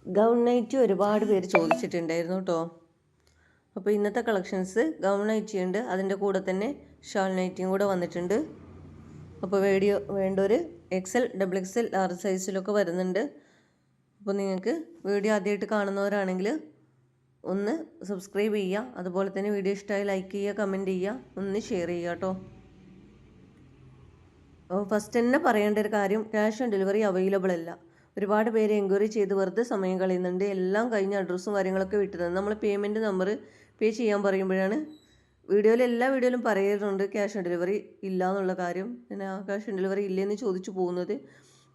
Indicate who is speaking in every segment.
Speaker 1: Gown nightie ഒരുപാട് പേര് ചോദിച്ചിട്ടുണ്ടായിരുന്നു കേട്ടോ. അപ്പോൾ ഇന്നത്തെ കളക്ഷൻസ് ഗൗൺ നൈറ്റി ഉണ്ട്, അതിൻ്റെ കൂടെ തന്നെ ഷാൾ നൈറ്റിയും കൂടെ വന്നിട്ടുണ്ട്. അപ്പോൾ വീഡിയോ വേണ്ടൊരു XL, XXL, ലാർജ് സൈസിലൊക്കെ വരുന്നുണ്ട്. അപ്പോൾ നിങ്ങൾക്ക് വീഡിയോ ആദ്യമായിട്ട് കാണുന്നവരാണെങ്കിൽ ഒന്ന് സബ്സ്ക്രൈബ് ചെയ്യുക, അതുപോലെ തന്നെ വീഡിയോ ഇഷ്ടമായി ലൈക്ക് ചെയ്യുക, കമൻറ്റ് ചെയ്യുക, ഒന്ന് ഷെയർ ചെയ്യുക കേട്ടോ. ഫസ്റ്റ് തന്നെ പറയേണ്ട ഒരു കാര്യം, ക്യാഷ് ഓൺ ഡെലിവറി അവൈലബിൾ അല്ല. ഒരുപാട് പേര് എൻക്വയറി ചെയ്ത് വെറുതെ സമയം കളയുന്നുണ്ട്. എല്ലാം കഴിഞ്ഞ അഡ്രസ്സും കാര്യങ്ങളൊക്കെ വിട്ടുതന്നത് നമ്മൾ പേയ്മെൻറ്റ് നമ്പർ പേ ചെയ്യാൻ പറയുമ്പോഴാണ് എല്ലാ വീഡിയോയിലും പറയുന്നുണ്ട് ക്യാഷ് ഓൺ ഡെലിവറി ഇല്ല എന്നുള്ള കാര്യം. പിന്നെ ആ ക്യാഷ് ഓൺ ഡെലിവറി ഇല്ലെന്ന് ചോദിച്ചു പോകുന്നത്.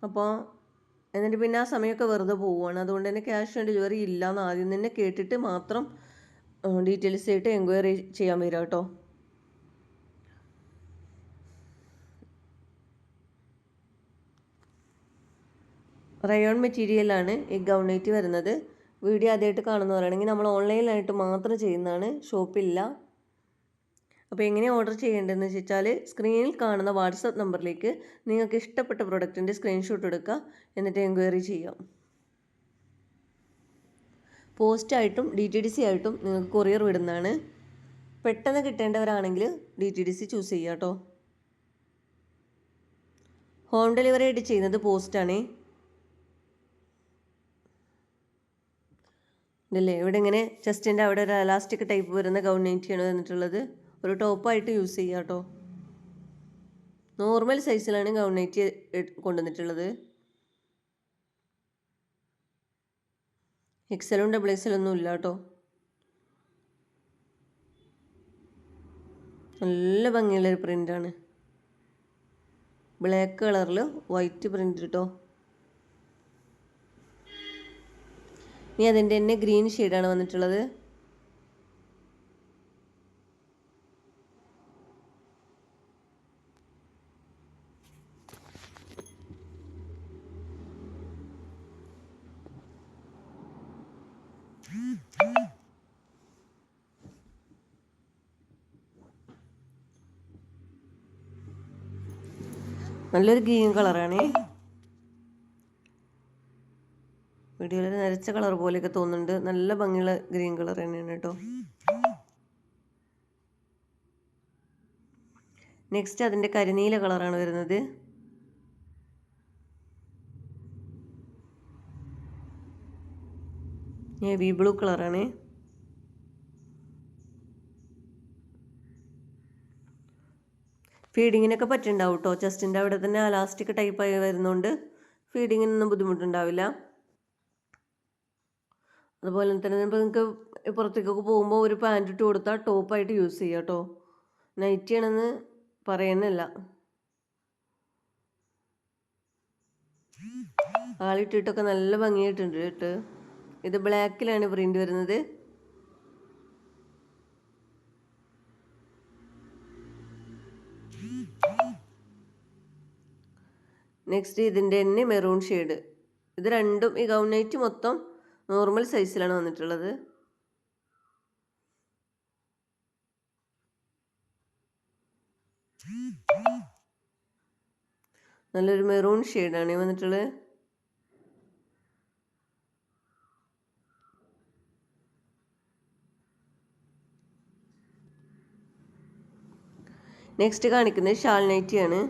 Speaker 1: അപ്പോൾ എന്നിട്ട് പിന്നെ ആ സമയമൊക്കെ വെറുതെ പോവുകയാണ്. അതുകൊണ്ട് തന്നെ ക്യാഷ് ഓൺ ഡെലിവറി ഇല്ല എന്ന് ആദ്യം തന്നെ കേട്ടിട്ട് മാത്രം ഡീറ്റെയിൽസ് ആയിട്ട് എൻക്വയറി ചെയ്യാൻ വരിക കേട്ടോ. റയോൺ മെറ്റീരിയലാണ് ഈ ഗൗൺ നൈറ്റി വരുന്നത്. വീഡിയോ ആദ്യമായിട്ട് കാണുന്നവരാണെങ്കിൽ നമ്മൾ ഓൺലൈനിലായിട്ട് മാത്രം ചെയ്യുന്നതാണ്, ഷോപ്പില്ല. അപ്പോൾ എങ്ങനെ ഓർഡർ ചെയ്യേണ്ടതെന്ന് വെച്ചാൽ സ്ക്രീനിൽ കാണുന്ന വാട്സപ്പ് നമ്പറിലേക്ക് നിങ്ങൾക്ക് ഇഷ്ടപ്പെട്ട പ്രൊഡക്റ്റിൻ്റെ സ്ക്രീൻഷോട്ട് എടുക്കുക, എന്നിട്ട് എൻക്വയറി ചെയ്യാം. പോസ്റ്റായിട്ടും DTDC ആയിട്ടും നിങ്ങൾക്ക് കൊറിയർ വിടുന്നതാണ്. പെട്ടെന്ന് കിട്ടേണ്ടവരാണെങ്കിൽ DTDC ചൂസ് ചെയ്യുക കേട്ടോ. ഹോം ഡെലിവറി ആയിട്ട് ചെയ്യുന്നത് പോസ്റ്റാണ്. ഇതല്ലേ ഇവിടെ ഇങ്ങനെ ചെസ്റ്റിൻ്റെ അവിടെ ഒരു എലാസ്റ്റിക് ടൈപ്പ് വരുന്ന ഗൗൺ നൈറ്റിയാണ് വന്നിട്ടുള്ളത്. ഒരു ടോപ്പായിട്ട് യൂസ് ചെയ്യുക കേട്ടോ. നോർമൽ സൈസിലാണ് ഗൗൺ നൈറ്റി കൊണ്ടുവന്നിട്ടുള്ളത്. XL-ഉം XXL-ഒന്നും ഇല്ല കേട്ടോ. നല്ല ഭംഗിയുള്ളൊരു പ്രിൻ്റാണ്, ബ്ലാക്ക് കളറിൽ വൈറ്റ് പ്രിൻ്റ് കേട്ടോ. ഇനി അതിൻ്റെ തന്നെ ഗ്രീൻ ഷെയ്ഡാണ് വന്നിട്ടുള്ളത്. നല്ലൊരു ഗ്രീൻ കളറാണ്. വീഡിയോയിൽ നരച്ച കളർ പോലെയൊക്കെ തോന്നുന്നുണ്ട്. നല്ല ഭംഗിയുള്ള ഗ്രീൻ കളർ തന്നെയാണ് കേട്ടോ. നെക്സ്റ്റ് അതിൻ്റെ കരിനീല കളറാണ് വരുന്നത്. നേവി ബ്ലൂ കളറാണ്. ഫീഡിങ്ങിനൊക്കെ പറ്റുന്നുണ്ടാവും കേട്ടോ. ചെസ്റ്റിൻ്റെ അവിടെ തന്നെ എലാസ്റ്റിക് ടൈപ്പായി വരുന്നതുകൊണ്ട് ഫീഡിങ്ങിനൊന്നും ബുദ്ധിമുട്ടുണ്ടാവില്ല. അതുപോലെ തന്നെ ഇപ്പോൾ നിങ്ങൾക്ക് പുറത്തേക്കൊക്കെ പോകുമ്പോൾ ഒരു പാൻറ് ഇട്ട് കൊടുത്താൽ ടോപ്പായിട്ട് യൂസ് ചെയ്യാം കേട്ടോ. നൈറ്റി ആണെന്ന് പറയുന്നില്ല. ആളിട്ടിട്ടൊക്കെ നല്ല ഭംഗിയായിട്ടുണ്ട് കേട്ടോ. ഇത് ബ്ലാക്കിലാണ് പ്രിൻ്റ് വരുന്നത്. നെക്സ്റ്റ് ഇതിൻ്റെ തന്നെ മെറൂൺ ഷെയ്ഡ്. ഇത് രണ്ടും ഈ ഗൗൺ നൈറ്റ് മൊത്തം നോർമൽ സൈസിലാണ് വന്നിട്ടുള്ളത്. നല്ലൊരു മെറൂൺ ഷെയ്ഡാണ് വന്നിട്ടുള്ളത്. നെക്സ്റ്റ് കാണിക്കുന്നത് ഷാൾ നൈറ്റിയാണ്.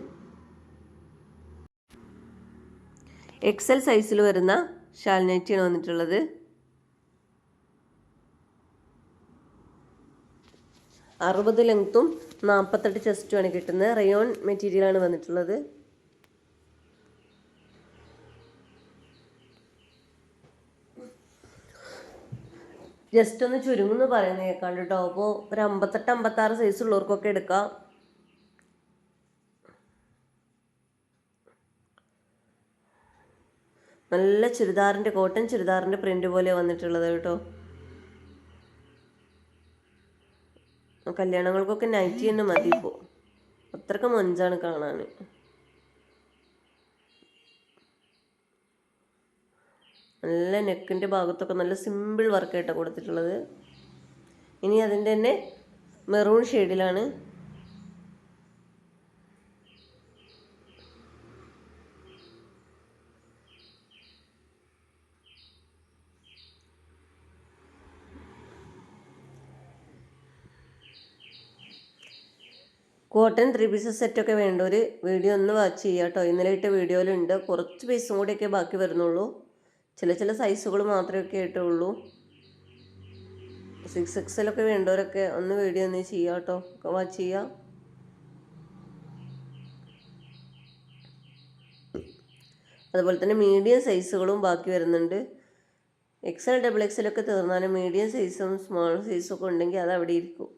Speaker 1: XL സൈസിൽ വരുന്ന ഷാൾ നൈറ്റിയാണ് വന്നിട്ടുള്ളത്. അറുപത് ലെങ്ത്തും 48 ചെസ്റ്റുമാണ് കിട്ടുന്നത്. റയോൺ മെറ്റീരിയലാണ് വന്നിട്ടുള്ളത്. ജസ്റ്റ് ഒന്ന് ചുരുങ്ങുന്നു പറയുന്നത് കേൾക്കാണ്ട് കേട്ടോ. അപ്പോൾ ഒരു 58, 56 സൈസുള്ളവർക്കൊക്കെ എടുക്കാം. നല്ല ചുരിദാറിൻ്റെ, കോട്ടൺ ചുരിദാറിൻ്റെ പ്രിൻ്റ് പോലെ വന്നിട്ടുള്ളത് കേട്ടോ. കല്യാണങ്ങൾക്കൊക്കെ നൈറ്റി തന്നെ മതി ഇപ്പോൾ, അത്രയ്ക്ക് മൊഞ്ചാണ് കാണാൻ. നല്ല നെക്കിൻ്റെ ഭാഗത്തൊക്കെ നല്ല സിമ്പിൾ വർക്കായിട്ടാണ് കൊടുത്തിട്ടുള്ളത്. ഇനി അതിൻ്റെ തന്നെ മെറൂൺ ഷെയ്ഡിലാണ്. കോട്ടൺ 3 പീസസ് സെറ്റൊക്കെ വേണ്ടവർ വീഡിയോ ഒന്ന് വാച്ച് ചെയ്യുക കേട്ടോ. ഇന്നലെ ഇട്ട വീഡിയോയിലുണ്ട്. കുറച്ച് പീസും കൂടെയൊക്കെ ബാക്കി വരുന്നുള്ളൂ. ചില സൈസുകൾ മാത്രമേ ആയിട്ടുള്ളൂ. 6XL ഒക്കെ വേണ്ടവരൊക്കെ ഒന്ന് വീഡിയോ ഒന്ന് ചെയ്യുക കേട്ടോ, വാച്ച് ചെയ്യുക. അതുപോലെ തന്നെ മീഡിയം സൈസുകളും ബാക്കി വരുന്നുണ്ട്. XL XXL ഒക്കെ തീർന്നാലും മീഡിയം സൈസും സ്മോൾ സൈസും ഒക്കെ ഉണ്ടെങ്കിൽ അത് അവിടെ ഇരിക്കും.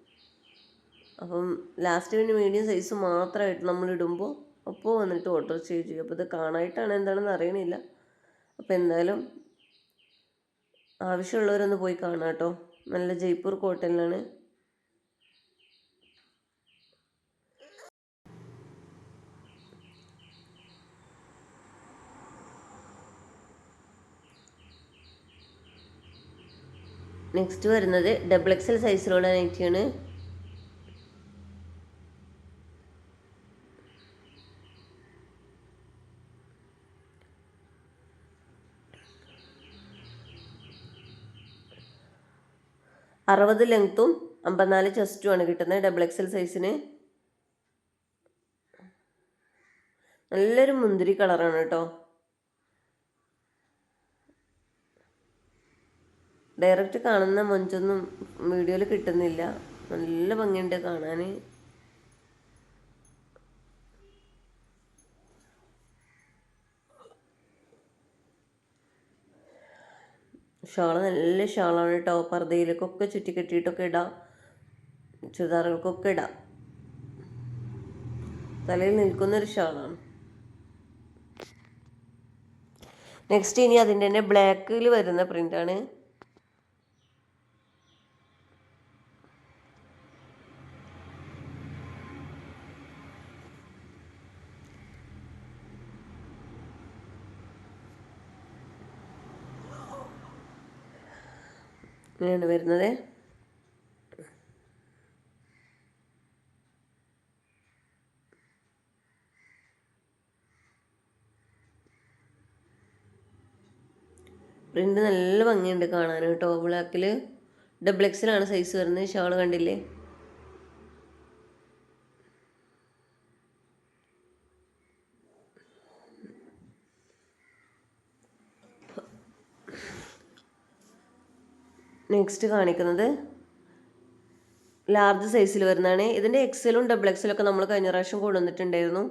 Speaker 1: അപ്പം ലാസ്റ്റ് പിന്നെ മീഡിയം സൈസ് മാത്രമായിട്ട് നമ്മൾ ഇടുമ്പോൾ അപ്പോൾ വന്നിട്ട് ഓർഡർ ചെയ്യും. അപ്പോൾ ഇത് കാണാനായിട്ടാണ് എന്താണെന്ന് അറിയണില്ല. അപ്പോൾ എന്തായാലും ആവശ്യമുള്ളവരൊന്ന് പോയി കാണാം കേട്ടോ. നല്ല ജയ്പൂർ കോട്ടണിലാണ്. നെക്സ്റ്റ് വരുന്നത് XXL സൈസിലുള്ള നൈറ്റിയാണ്. അറുപത് ലെങ്ത്തും 54 ചെസ്റ്റുമാണ് കിട്ടുന്നത് XXL സൈസിന്. നല്ലൊരു മുന്തിരി കളറാണ് കേട്ടോ. ഡയറക്റ്റ് കാണുന്ന മൊഞ്ചൊന്നും വീഡിയോയിൽ കിട്ടുന്നില്ല. നല്ല ഭംഗിയുണ്ട് കാണാൻ. ഷാള് നല്ല ഷാളാണ് കേട്ടോ. പർദ്ദയിലേക്കൊക്കെ ചുറ്റിക്കെട്ടിയിട്ടൊക്കെ ഇടാം, ചുരിദാറുകൾക്കൊക്കെ ഇടാം. തലയിൽ നിൽക്കുന്നൊരു ഷാളാണ്. നെക്സ്റ്റ് ഇനി അതിൻ്റെ തന്നെ ബ്ലാക്കിൽ വരുന്ന പ്രിൻ്റാണ്. ഇങ്ങനെയാണ് വരുന്നത്. പ്രിൻ്റ് നല്ല ഭംഗിയുണ്ട് കാണാൻ കേട്ടോ. ബ്ലാക്കിൽ XXL ആണ് സൈസ് വരുന്നത്. ഷാൾ കണ്ടില്ലേ? നെക്സ്റ്റ് കാണിക്കുന്നത് ലാർജ് സൈസിൽ വരുന്നതാണ്. ഇതിൻ്റെ XLും XXL ഒക്കെ നമ്മൾ കഴിഞ്ഞ പ്രാവശ്യം കൊണ്ടുവന്നിട്ടുണ്ടായിരുന്നു.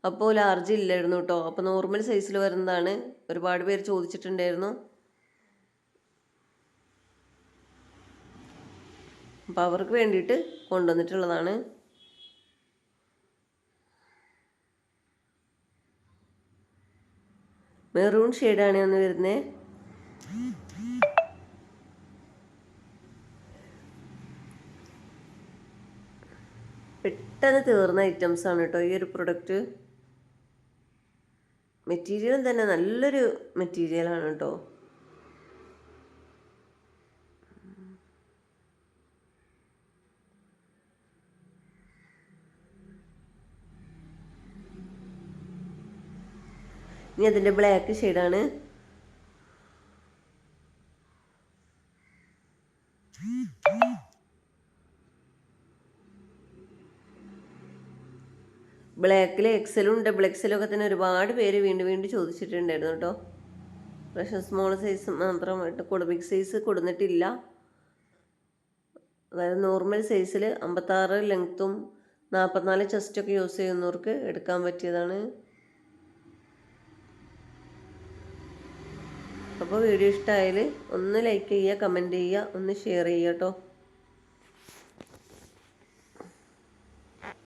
Speaker 1: അപ്പോൾ ലാർജ് ഇല്ലായിരുന്നു കേട്ടോ. അപ്പോൾ നോർമൽ സൈസിൽ വരുന്നതാണ്. ഒരുപാട് പേര് ചോദിച്ചിട്ടുണ്ടായിരുന്നു. അപ്പോൾ അവർക്ക് വേണ്ടിയിട്ട് കൊണ്ടുവന്നിട്ടുള്ളതാണ്. മെറൂൺ ഷെയ്ഡാണ് ഒന്ന് വരുന്നത്. പെട്ടെന്ന് തീർന്ന ഐറ്റംസ് ആണ് കേട്ടോ ഈ ഒരു പ്രൊഡക്റ്റ്. മെറ്റീരിയലും തന്നെ നല്ലൊരു മെറ്റീരിയലാണ് കേട്ടോ. ഇനി അതിൻ്റെ ബ്ലാക്ക് ഷെയ്ഡാണ്. ബ്ലാക്കിൽ XLും XXL ഒക്കെ തന്നെ ഒരുപാട് പേര് വീണ്ടും ചോദിച്ചിട്ടുണ്ടായിരുന്നു കേട്ടോ. പക്ഷേ സ്മോൾ സൈസ് മാത്രമായിട്ട് ബിഗ് സൈസ് കൊടുത്തിട്ടില്ല. അതായത് നോർമൽ സൈസിൽ 56 ലെങ്ത്തും 44 ചെസ്റ്റൊക്കെ യൂസ് ചെയ്യുന്നവർക്ക് എടുക്കാൻ പറ്റിയതാണ്. അപ്പോൾ വീഡിയോ ഇഷ്ടമായാൽ ഒന്ന് ലൈക്ക് ചെയ്യുക, കമൻറ്റ് ചെയ്യുക, ഒന്ന് ഷെയർ ചെയ്യുക കേട്ടോ.